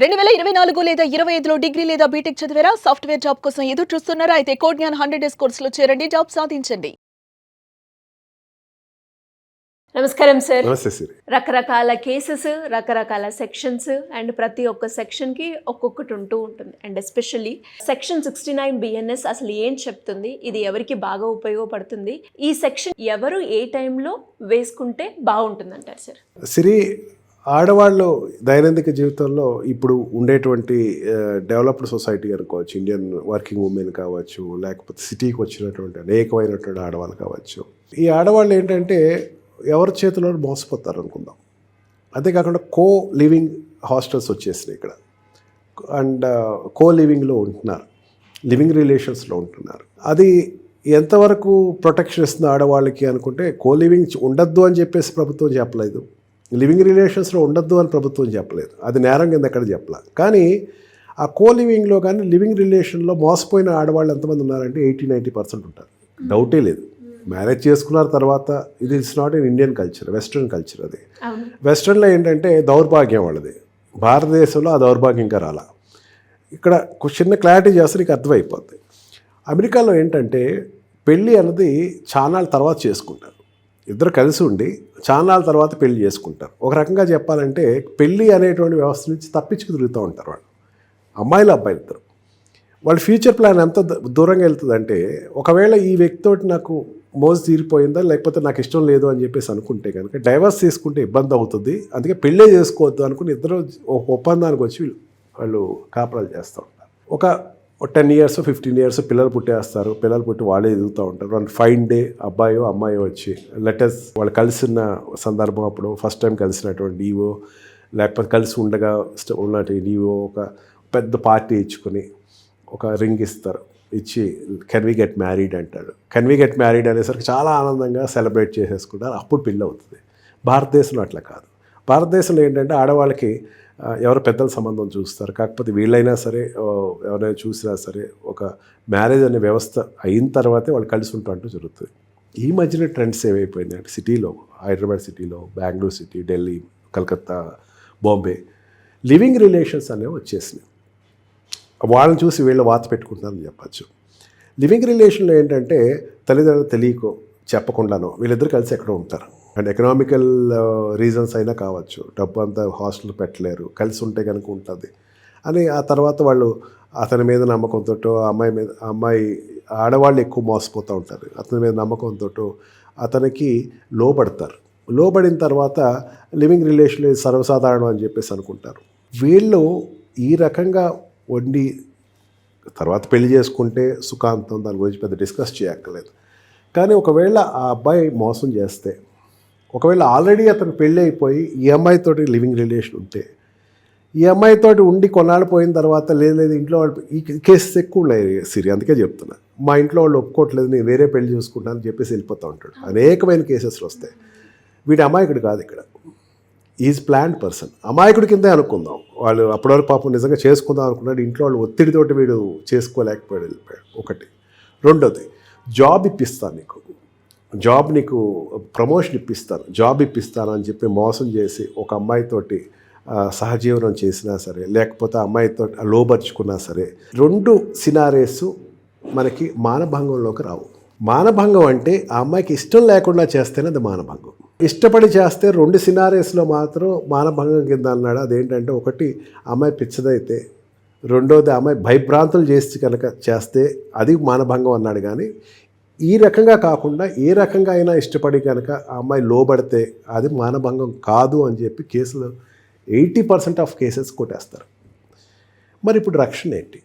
2024 లేదా 25లో డిగ్రీ లేదా బీటెక్ చదివారా? సాఫ్ట్‌వేర్ జాబ్ కోసం ఎదురు చూస్తున్నారా? అయితే కోడ్ జ్ఞాన్ 100 డేస్ కోర్సులో చేరండి, జాబ్ సాధించండి. నమస్కారం సార్. నమస్తే సిరి. రకరకాల కేసెస్, రకరకాల సెక్షన్స్ అండ్ ప్రతి ఒక్క సెక్షన్‌కి ఒక్కొక్కటి ఉంటూ ఉంటుంది. అండ్ ఎస్పెషల్లీ సెక్షన్ 69 బిఎన్ఎస్ అసలు ఏం చెప్తుంది? ఇది ఎవరికి బాగా ఉపయోగపడుతుంది? ఈ సెక్షన్ ఎవరు ఏ టైంలో వేసుకుంటే బాగుంటుందంటారు సార్? సిరి, ఆడవాళ్ళు దైనందిక జీవితంలో ఇప్పుడు ఉండేటువంటి డెవలప్డ్ సొసైటీ అనుకోవచ్చు, ఇండియన్ వర్కింగ్ ఉమెన్ కావచ్చు, లేకపోతే సిటీకి వచ్చినటువంటి అనేకమైనటువంటి ఆడవాళ్ళు కావచ్చు. ఈ ఆడవాళ్ళు ఏంటంటే ఎవరి చేతిలో మోసపోతారు అనుకుందాం. అంతేకాకుండా కో లివింగ్ హాస్టల్స్ వచ్చేసినాయి ఇక్కడ. అండ్ కో లివింగ్లో ఉంటున్నారు, లివింగ్ రిలేషన్స్లో ఉంటున్నారు. అది ఎంతవరకు ప్రొటెక్షన్ ఇస్తుంది ఆడవాళ్ళకి అనుకుంటే, కో లివింగ్ ఉండద్దు అని చెప్పేసి ప్రభుత్వం చెప్పలేదు, లివింగ్ రిలేషన్స్లో ఉండొద్దు అని ప్రభుత్వం చెప్పలేదు. అది నేరం కింద ఎక్కడ చెప్పలేదు. కానీ ఆ కో లివింగ్లో కానీ లివింగ్ రిలేషన్లో మోసపోయిన ఆడవాళ్ళు ఎంతమంది ఉన్నారంటే 80-90% ఉంటారు. డౌటే లేదు. మ్యారేజ్ చేసుకున్న తర్వాత ఇది it's not in Indian culture, western culture. అది వెస్ట్రన్లో ఏంటంటే దౌర్భాగ్యం వాళ్ళది. భారతదేశంలో ఆ దౌర్భాగ్యం ఇంకా రాలా. ఇక్కడ చిన్న క్లారిటీ చేస్తే నీకు అర్థమైపోద్ది. అమెరికాలో ఏంటంటే పెళ్ళి అన్నది చాన్నాళ్ళ తర్వాత చేసుకుంటారు. ఇద్దరు కలిసి ఉండి చాన్నాళ్ళ తర్వాత పెళ్లి చేసుకుంటారు. ఒక రకంగా చెప్పాలంటే పెళ్ళి అనేటువంటి వ్యవస్థ నుంచి తప్పించుకు తిరుగుతూ ఉంటారు వాళ్ళు, అమ్మాయిలు అబ్బాయిలు ఇద్దరు. వాళ్ళ ఫ్యూచర్ ప్లాన్ ఎంత దూరంగా వెళ్తుందంటే, ఒకవేళ ఈ వ్యక్తితోటి నాకు మోజు తీరిపోయిందా, లేకపోతే నాకు ఇష్టం లేదు అని చెప్పేసి అనుకుంటే కనుక డైవర్స్ తీసుకుంటే ఇబ్బంది అవుతుంది, అందుకే పెళ్ళే చేసుకోవద్దు అనుకుని ఇద్దరు ఒక ఒప్పందానికి వచ్చి వాళ్ళు కాపురాలు చేస్తూ ఉంటారు. ఒక 10 years 15 years పిల్లలు పుట్టేస్తారు. పిల్లలు పుట్టి వాళ్ళే ఎదుగుతూ ఉంటారు. వాళ్ళు ఫైన్ డే అబ్బాయో అమ్మాయో వచ్చి లెటర్స్ వాళ్ళు కలిసిన సందర్భం, అప్పుడు ఫస్ట్ టైం కలిసినటువంటి ఈవో, లేకపోతే కలిసి ఉండగా ఉన్నటువంటి ఈవో ఒక పెద్ద పార్టీ ఇచ్చుకొని ఒక రింగ్ ఇస్తారు. ఇచ్చి కెన్ వి గెట్ మ్యారీడ్ అంటాడు. కెన్ వి గెట్ మ్యారీడ్ అనేసరికి చాలా ఆనందంగా సెలబ్రేట్ చేసేసుకుంటారు. అప్పుడు పెళ్ళి అవుతుంది. భారతదేశంలో అట్లా కాదు. భారతదేశంలో ఏంటంటే ఆడవాళ్ళకి ఎవరు పెద్దల సంబంధం చూస్తారు. కాకపోతే వీళ్ళైనా సరే, ఎవరైనా చూసినా సరే, ఒక మ్యారేజ్ అనే వ్యవస్థ అయిన తర్వాతే వాళ్ళు కలిసి ఉంటూ జరుగుతుంది. ఈ మధ్యన ట్రెండ్స్ ఏమైపోయింది అంటే, సిటీలో, హైదరాబాద్ సిటీలో, Bengaluru city, Delhi, Calcutta, Bombay living relations అనేవి వచ్చేసినాయి. వాళ్ళని చూసి వీళ్ళు వాత పెట్టుకుంటున్నారని చెప్పచ్చు. లివింగ్ రిలేషన్లో ఏంటంటే తల్లిదండ్రులు తెలియకో చెప్పకుండానో వీళ్ళిద్దరు కలిసి ఎక్కడో ఉంటారు. అండ్ ఎకనామికల్ రీజన్స్ అయినా కావచ్చు, డబ్బు అంతా హాస్టల్ పెట్టలేరు, కలిసి ఉంటే కనుక ఉంటుంది అని. ఆ తర్వాత వాళ్ళు అతని మీద నమ్మకంతో, అమ్మాయి ఆడవాళ్ళు ఎక్కువ మోసపోతూ ఉంటారు. అతని మీద నమ్మకంతో అతనికి లోబడతారు. లోబడిన తర్వాత లివింగ్ రిలేషన్ సర్వసాధారణం అని చెప్పేసి అనుకుంటారు. వీళ్ళు ఈ రకంగా వండి తర్వాత పెళ్లి చేసుకుంటే సుఖాంతం, దాని గురించి పెద్ద డిస్కస్ చేయక్కర్లేదు. కానీ ఒకవేళ ఆ అబ్బాయి మోసం చేస్తే, ఒకవేళ ఆల్రెడీ అతను పెళ్ళి అయిపోయి ఈ అమ్మాయితోటి లివింగ్ రిలేషన్ ఉంటే, ఈ అమ్మాయితోటి ఉండి కొన్నాళ్ళు పోయిన తర్వాత లేదు ఇంట్లో వాళ్ళు, ఈ కేసెస్ ఎక్కువ ఉన్నాయి సిరి, అందుకే చెప్తున్నా. మా ఇంట్లో వాళ్ళు ఒప్పుకోవట్లేదు, నేను వేరే పెళ్లి చూసుకుంటాను అని చెప్పేసి వెళ్ళిపోతూ ఉంటాడు. అనేకమైన కేసెస్లు వస్తాయి. వీడి అమాయకుడు కాదు ఇక్కడ, ఈజ్ ప్లాన్డ్ పర్సన్. అమాయకుడి కిందే అనుకుందాం. వాళ్ళు అప్పటివరకు పాపం నిజంగా చేసుకుందాం అనుకున్నాడు, ఇంట్లో వాళ్ళు ఒత్తిడితోటి వీడు చేసుకోలేకపోయాడు, వెళ్ళిపోయాడు. ఒకటి. రెండోది, జాబ్ ఇప్పిస్తాను నీకు, జాబ్ నీకు ప్రమోషన్ ఇప్పిస్తాను, జాబ్ ఇప్పిస్తాను అని చెప్పి మోసం చేసి ఒక అమ్మాయితోటి సహజీవనం చేసినా సరే, లేకపోతే అమ్మాయితో లోబర్చుకున్నా సరే, 2 సినారీస్ మనకి మానభంగంలోకి రావు. మానభంగం అంటే ఆ అమ్మాయికి ఇష్టం లేకుండా చేస్తేనే అది మానభంగం. ఇష్టపడి చేస్తే 2 సినారీస్లో మాత్రం మానభంగం కింద అన్నాడు. అదేంటంటే, ఒకటి అమ్మాయి పిచ్చదైతే, రెండోది అమ్మాయి భయభ్రాంతులు చేసి కనుక చేస్తే అది మానభంగం అన్నాడు. కానీ ఈ రకంగా కాకుండా ఏ రకంగా అయినా ఇష్టపడి కనుక ఆ అమ్మాయి లోబడితే అది మానభంగం కాదు అని చెప్పి కేసులు 80% ఆఫ్ కేసెస్ కొట్టేస్తారు. మరి ఇప్పుడు రక్షణ ఏంటి?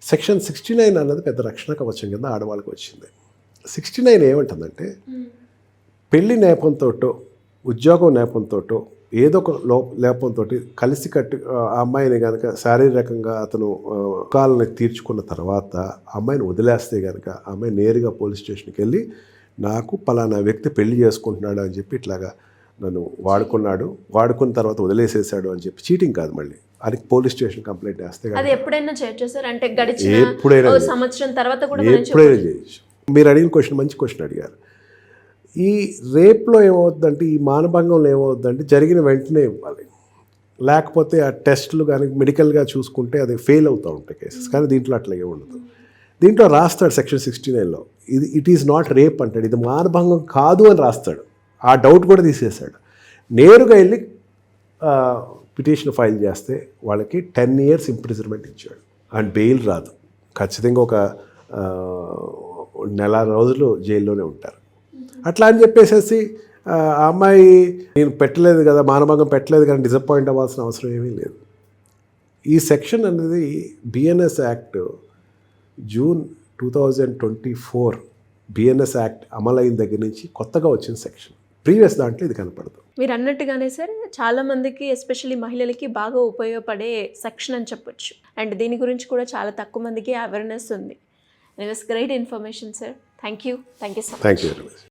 సెక్షన్ 69 అన్నది పెద్ద రక్షణ కవచం కింద ఆడవాళ్ళకి వచ్చింది. 69 ఏమంటుందంటే, పెళ్లి నేపంతోటో, ఉద్యోగం నేపంతోటో, ఏదో ఒక లేపంతో కలిసి కట్టి ఆ అమ్మాయిని కనుక శారీరకంగా అతను కాలని తీర్చుకున్న తర్వాత ఆ అమ్మాయిని వదిలేస్తే కనుక ఆ అమ్మాయి నేరుగా పోలీస్ స్టేషన్కి వెళ్ళి, నాకు పలానా వ్యక్తి పెళ్లి చేసుకుంటున్నాడు అని చెప్పి, ఇట్లాగా నన్ను వాడుకున్న తర్వాత వదిలేసేసాడు అని చెప్పి, చీటింగ్ కాదు మళ్ళీ, అది పోలీస్ స్టేషన్ కంప్లైంట్ వేస్తే అది ఎప్పుడైనా చేయొచ్చు సార్? అంటే గడిచిన ఎప్పుడైనా సంవత్సరం తర్వాత కూడా ఎప్పుడైనా చేయొచ్చు. మీరు అడిగిన క్వశ్చన్ మంచి క్వశ్చన్ అడిగారు. ఈ రేప్లో ఏమవుతుందంటే, ఈ మానభంగంలో ఏమవుతుందంటే జరిగిన వెంటనే ఇవ్వాలి. లేకపోతే ఆ టెస్టులు కానీ మెడికల్గా చూసుకుంటే అది ఫెయిల్ అవుతూ ఉంటాయి కేసెస్. కానీ దీంట్లో అట్లాగే ఉండదు. దీంట్లో రాస్తాడు సెక్షన్ 69లో ఇట్ ఈస్ నాట్ రేప్ అంటాడు, ఇది మానభంగం కాదు అని రాస్తాడు. ఆ డౌట్ కూడా తీసేశాడు. నేరుగా వెళ్ళి పిటిషన్ ఫైల్ చేస్తే వాళ్ళకి 10 years ఇంప్రిజన్మెంట్ ఇచ్చాడు అండ్ బెయిల్ రాదు. ఖచ్చితంగా ఒక నెల రోజులు జైల్లోనే ఉంటారు. అట్లా అని చెప్పేసేసి ఆ అమ్మాయి నేను పెట్టలేదు కదా, మానభంగం పెట్టలేదు కానీ డిసప్పాయింట్ అవ్వాల్సిన అవసరం ఏమీ లేదు. ఈ సెక్షన్ అనేది BNS act June 2024 BNS act అమలైన దగ్గర నుంచి కొత్తగా వచ్చిన సెక్షన్. ప్రీవియస్ దాంట్లో ఇది కనపడదు. మీరు అన్నట్టుగానే సార్ చాలా మందికి ఎస్పెషల్లీ మహిళలకి బాగా ఉపయోగపడే సెక్షన్ అని చెప్పొచ్చు. అండ్ దీని గురించి కూడా చాలా తక్కువ మందికి అవేర్నెస్ ఉంది. It was great information sir. Thank you so much. Thank you very much.